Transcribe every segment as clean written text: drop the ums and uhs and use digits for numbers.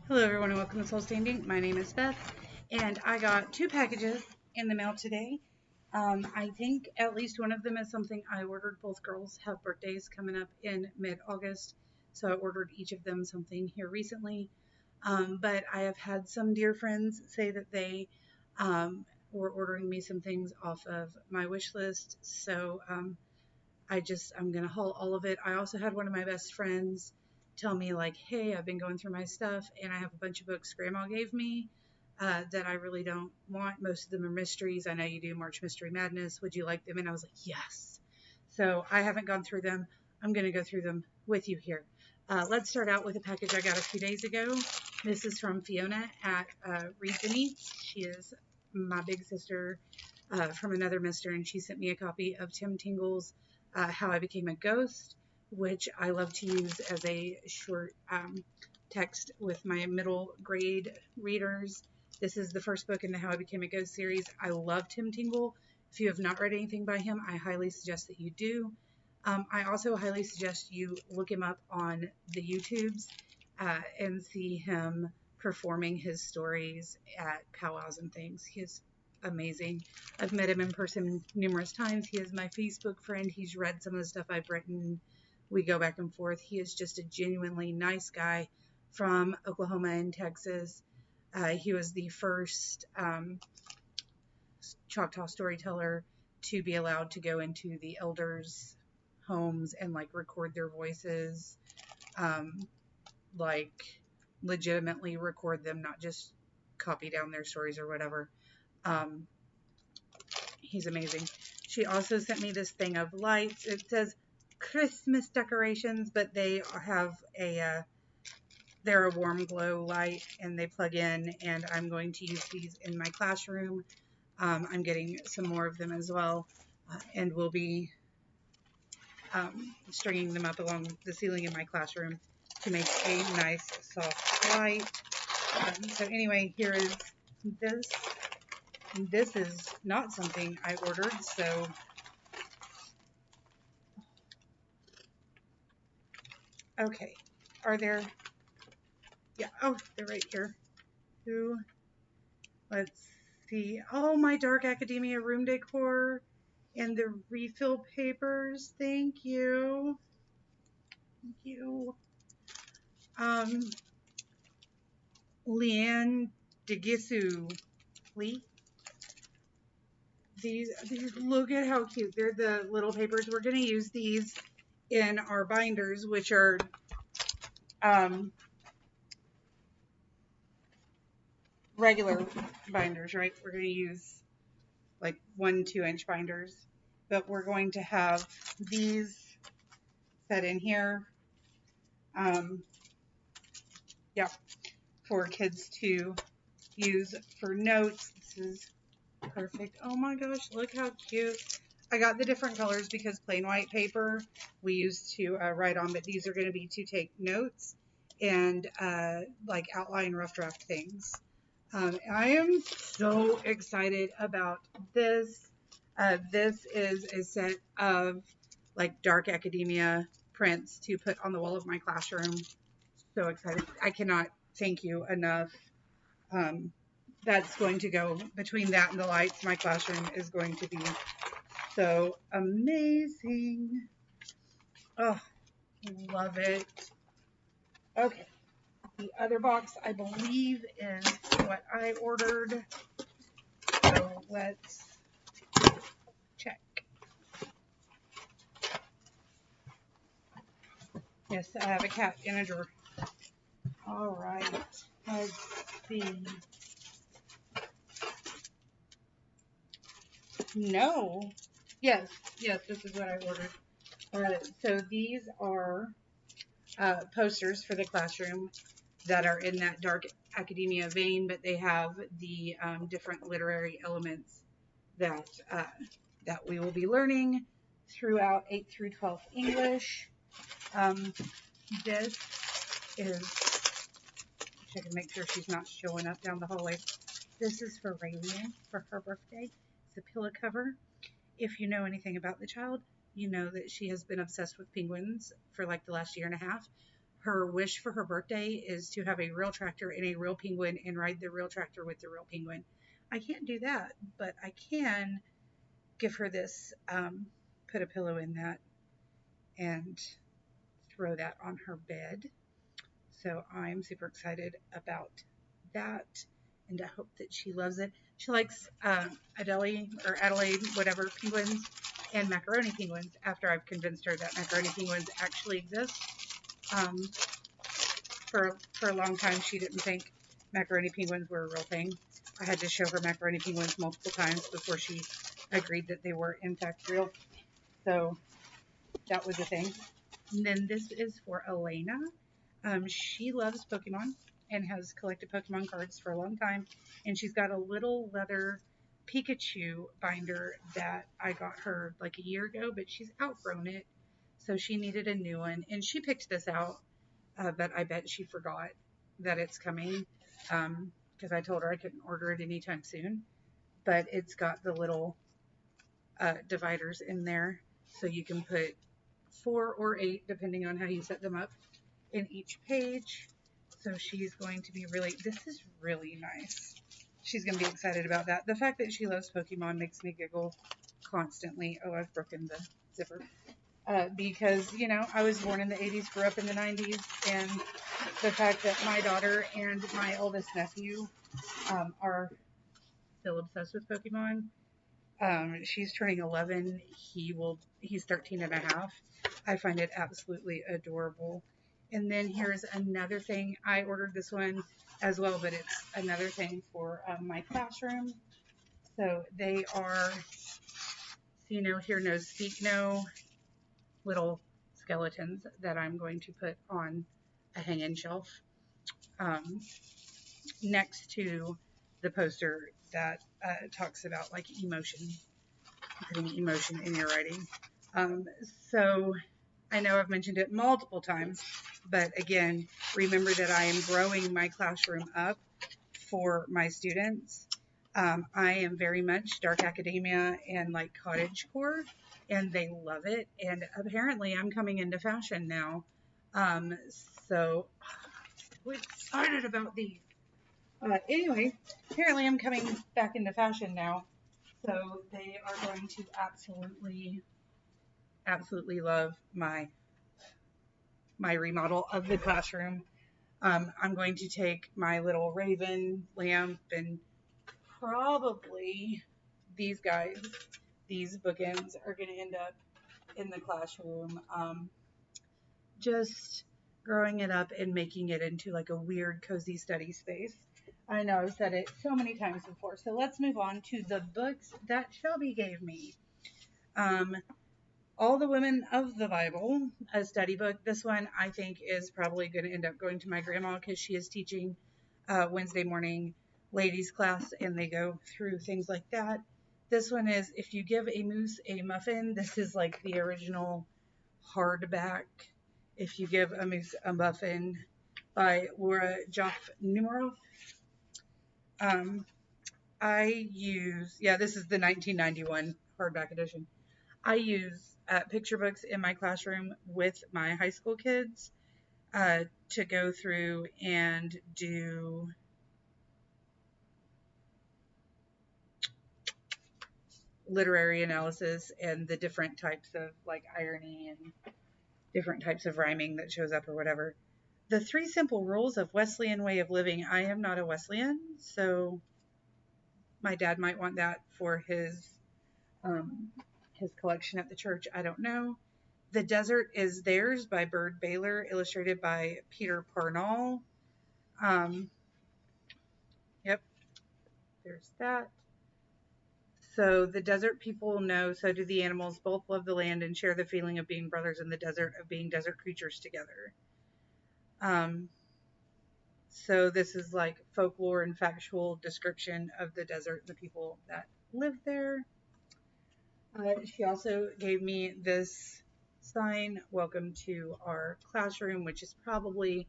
Hello, everyone, and welcome to Soul Standing. My name is Beth, and I got two packages in the mail today. I think at least one of them is something I ordered. Both girls have birthdays coming up in mid-August, so I ordered each of them something here recently. But I have had some dear friends say that they were ordering me some things off of my wish list, so I'm gonna haul all of it. I also had one of my best friends tell me like, "Hey, I've been going through my stuff and I have a bunch of books Grandma gave me that I really don't want. Most of them are mysteries. I know you do March Mystery Madness. Would you like them?" And I was like, "Yes." So I haven't gone through them. I'm gonna go through them with you here. Let's start out with a package I got a few days ago. This is from Fiona at Read the Neats. She is my big sister from another mister, and she sent me a copy of Tim Tingle's How I Became a Ghost, which I love to use as a short text with my middle grade readers. This is the first book in the How I Became a Ghost series. I love Tim Tingle. If you have not read anything by him, I highly suggest that you do. I also highly suggest you look him up on the YouTubes and see him performing his stories at powwows and things. He is amazing. I've met him in person numerous times. He is my Facebook friend. He's read some of the stuff I've written. We go back and forth. He is just a genuinely nice guy from Oklahoma and Texas. He was the first Choctaw storyteller to be allowed to go into the elders' homes and like record their voices, like legitimately record them, not just copy down their stories or whatever. Um, he's amazing. She also sent me this thing of lights. It says Christmas decorations, but they have they're a warm glow light and they plug in, and I'm going to use these in my classroom. I'm getting some more of them as well, and we'll be stringing them up along the ceiling in my classroom to make a nice soft light. So anyway, here is this. This is not something I ordered, so okay. Are there? Yeah. Oh, they're right here. Who? Let's see. Oh, my Dark Academia room decor and the refill papers. Thank you. Thank you. Um, Leanne Degisu. Lee. These, look at how cute. They're the little papers. We're going to use these in our binders, which are regular binders, right? We're going to use like 1-2 inch binders, but we're going to have these set in here. Yeah, for kids to use for notes. This is perfect. Oh my gosh, look how cute. I got the different colors because plain white paper we use to write on, but these are going to be to take notes and like outline rough draft things. I am so excited about this. This is a set of like Dark Academia prints to put on the wall of my classroom. So excited. I cannot thank you enough. That's going to go between that and the lights. My classroom is going to be so amazing. Oh, love it. Okay. The other box, I believe, is what I ordered. So let's check. Yes, I have a cat in a drawer. All right. Let's see. No. Yes, this is what I ordered. So these are posters for the classroom that are in that Dark Academia vein, but they have the different literary elements that that we will be learning throughout 8th through 12th English. This is, check and make sure she's not showing up down the hallway. This is for Raylene for her birthday. It's a pillow cover. If you know anything about the child, you know that she has been obsessed with penguins for like the last year and a half. her wish for her birthday is to have a real tractor and a real penguin and ride the real tractor with the real penguin. I can't do that, but I can give her this, put a pillow in that and throw that on her bed. So I'm super excited about that, and I hope that she loves it. She likes Adelaide, whatever, penguins and macaroni penguins, after I've convinced her that macaroni penguins actually exist. For a long time, she didn't think macaroni penguins were a real thing. I had to show her macaroni penguins multiple times before she agreed that they were in fact real. So that was a thing. And then this is for Elena. She loves Pokemon and has collected Pokemon cards for a long time. And she's got a little leather Pikachu binder that I got her like a year ago, but she's outgrown it. So she needed a new one. And she picked this out, but I bet she forgot that it's coming, because I told her I couldn't order it anytime soon. But it's got the little dividers in there, so you can put 4 or 8, depending on how you set them up, in each page. So she's going to be this is really nice. She's going to be excited about that. The fact that she loves Pokemon makes me giggle constantly. Oh, I've broken the zipper. Because, I was born in the 80s, grew up in the 90s, and the fact that my daughter and my oldest nephew are still obsessed with Pokemon. She's turning 11. He's 13 and a half. I find it absolutely adorable. And then here's another thing. I ordered this one as well, but it's another thing for my classroom. So they are see no, hear no, speak no little skeletons that I'm going to put on a hanging shelf next to the poster that talks about like emotion, putting emotion in your writing. So I know I've mentioned it multiple times, but again, remember that I am growing my classroom up for my students. I am very much dark academia and like cottagecore, and they love it. And apparently I'm coming into fashion now. So we're excited about these. Anyway, apparently I'm coming back into fashion now. So they are going to absolutely love my remodel of the classroom. I'm going to take my little raven lamp and probably these bookends are going to end up in the classroom. Just growing it up and making it into like a weird cozy study space. I know I've said it so many times before. So let's move on to the books that Shelby gave me. All the Women of the Bible, a study book. This one I think is probably going to end up going to my grandma because she is teaching Wednesday morning ladies class and they go through things like that. This one is If You Give a Moose a Muffin. This is like the original hardback If You Give a Moose a Muffin by Laura Joffe Numeroff. This is the 1991 hardback edition. I use picture books in my classroom with my high school kids to go through and do literary analysis and the different types of like irony and different types of rhyming that shows up or whatever. The 3 Simple Rules of Wesleyan Way of Living. I am not a Wesleyan, so my dad might want that for his collection at the church. I don't know. The Desert is Theirs by Bird Baylor, illustrated by Peter Parnall. Yep, there's that. So the desert people know, so do the animals. Both love the land and share the feeling of being brothers in the desert, of being desert creatures together. So this is like folklore and factual description of the desert, the people that live there. She also gave me this sign, Welcome to Our Classroom, which is probably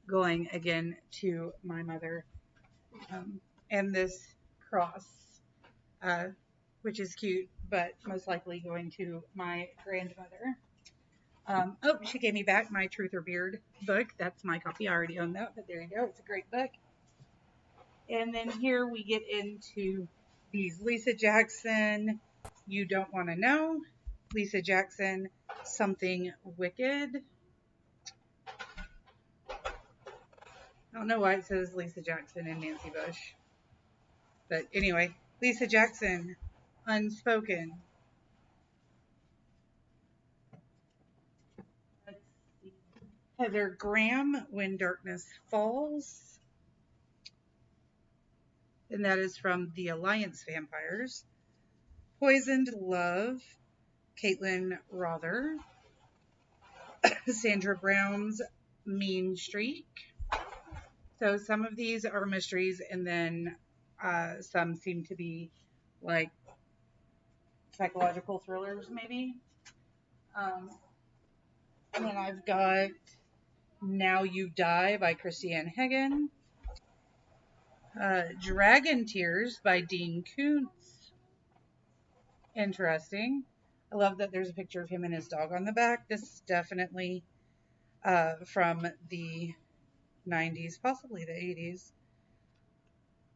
going again to my mother. And this cross, which is cute, but most likely going to my grandmother. Oh, she gave me back my Truth or Beard book. That's my copy. I already own that, but there you go. It's a great book. And then here we get into these Lisa Jackson, You Don't Want to Know. Lisa Jackson, Something Wicked. I don't know why it says Lisa Jackson and Nancy Bush. But anyway, Lisa Jackson, Unspoken. Let's see. Heather Graham, When Darkness Falls. And that is from The Alliance Vampires. Poisoned Love, Caitlin Rother. Sandra Brown's Mean Streak. So some of these are mysteries, and then some seem to be like psychological thrillers, maybe. And then I've got Now You Die by Christiane Hagen. Dragon Tears by Dean Koontz. Interesting. I love that there's a picture of him and his dog on the back. This is definitely from the 90s, possibly the 80s.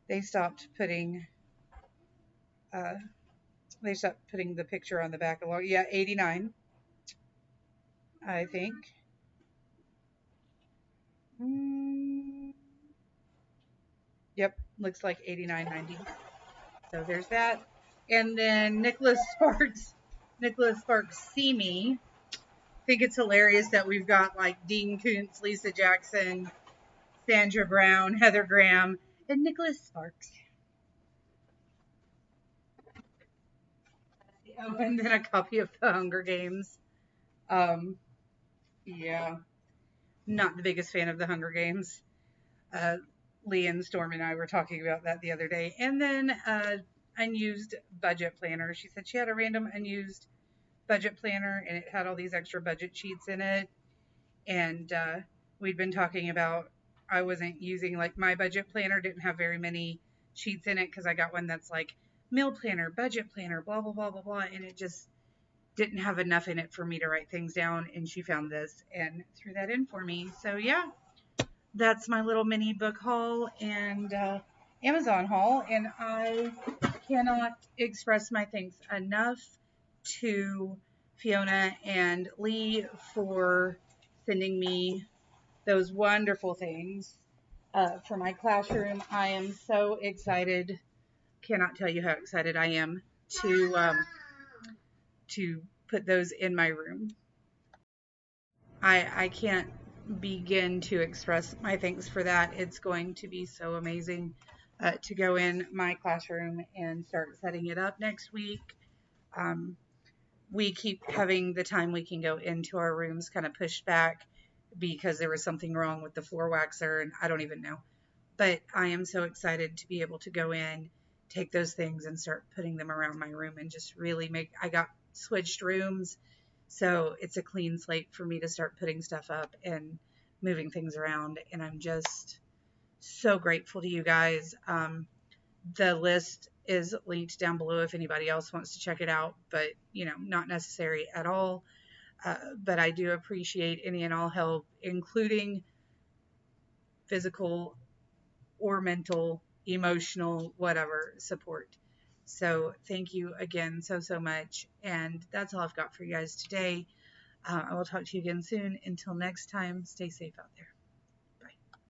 They stopped putting the picture on the back along. Yeah, 89, I think. Yep, looks like 89, 90. So there's that. And then Nicholas Sparks, See Me. I think it's hilarious that we've got like Dean Koontz, Lisa Jackson, Sandra Brown, Heather Graham, and Nicholas Sparks. Oh, and then a copy of The Hunger Games. Yeah, not the biggest fan of The Hunger Games. Lee and Storm and I were talking about that the other day. And then unused budget planner. She said she had a random unused budget planner and it had all these extra budget sheets in it. And we'd been talking about I wasn't using, like, my budget planner didn't have very many sheets in it because I got one that's like meal planner, budget planner, blah, blah, blah, blah, blah. And it just didn't have enough in it for me to write things down. And she found this and threw that in for me. So yeah, that's my little mini book haul and Amazon haul. And I cannot express my thanks enough to Fiona and Lee for sending me those wonderful things for my classroom. I am so excited. Cannot tell you how excited I am to put those in my room. I can't begin to express my thanks for that. It's going to be so amazing to go in my classroom and start setting it up next week. We keep having the time we can go into our rooms kind of pushed back because there was something wrong with the floor waxer and I don't even know. But I am so excited to be able to go in, take those things and start putting them around my room and just really I got switched rooms. So it's a clean slate for me to start putting stuff up and moving things around. And I'm just so grateful to you guys. The list is linked down below if anybody else wants to check it out, but not necessary at all. But I do appreciate any and all help, including physical or mental, emotional, whatever support. So thank you again so much. And that's all I've got for you guys today. I will talk to you again soon. Until next time, stay safe out there.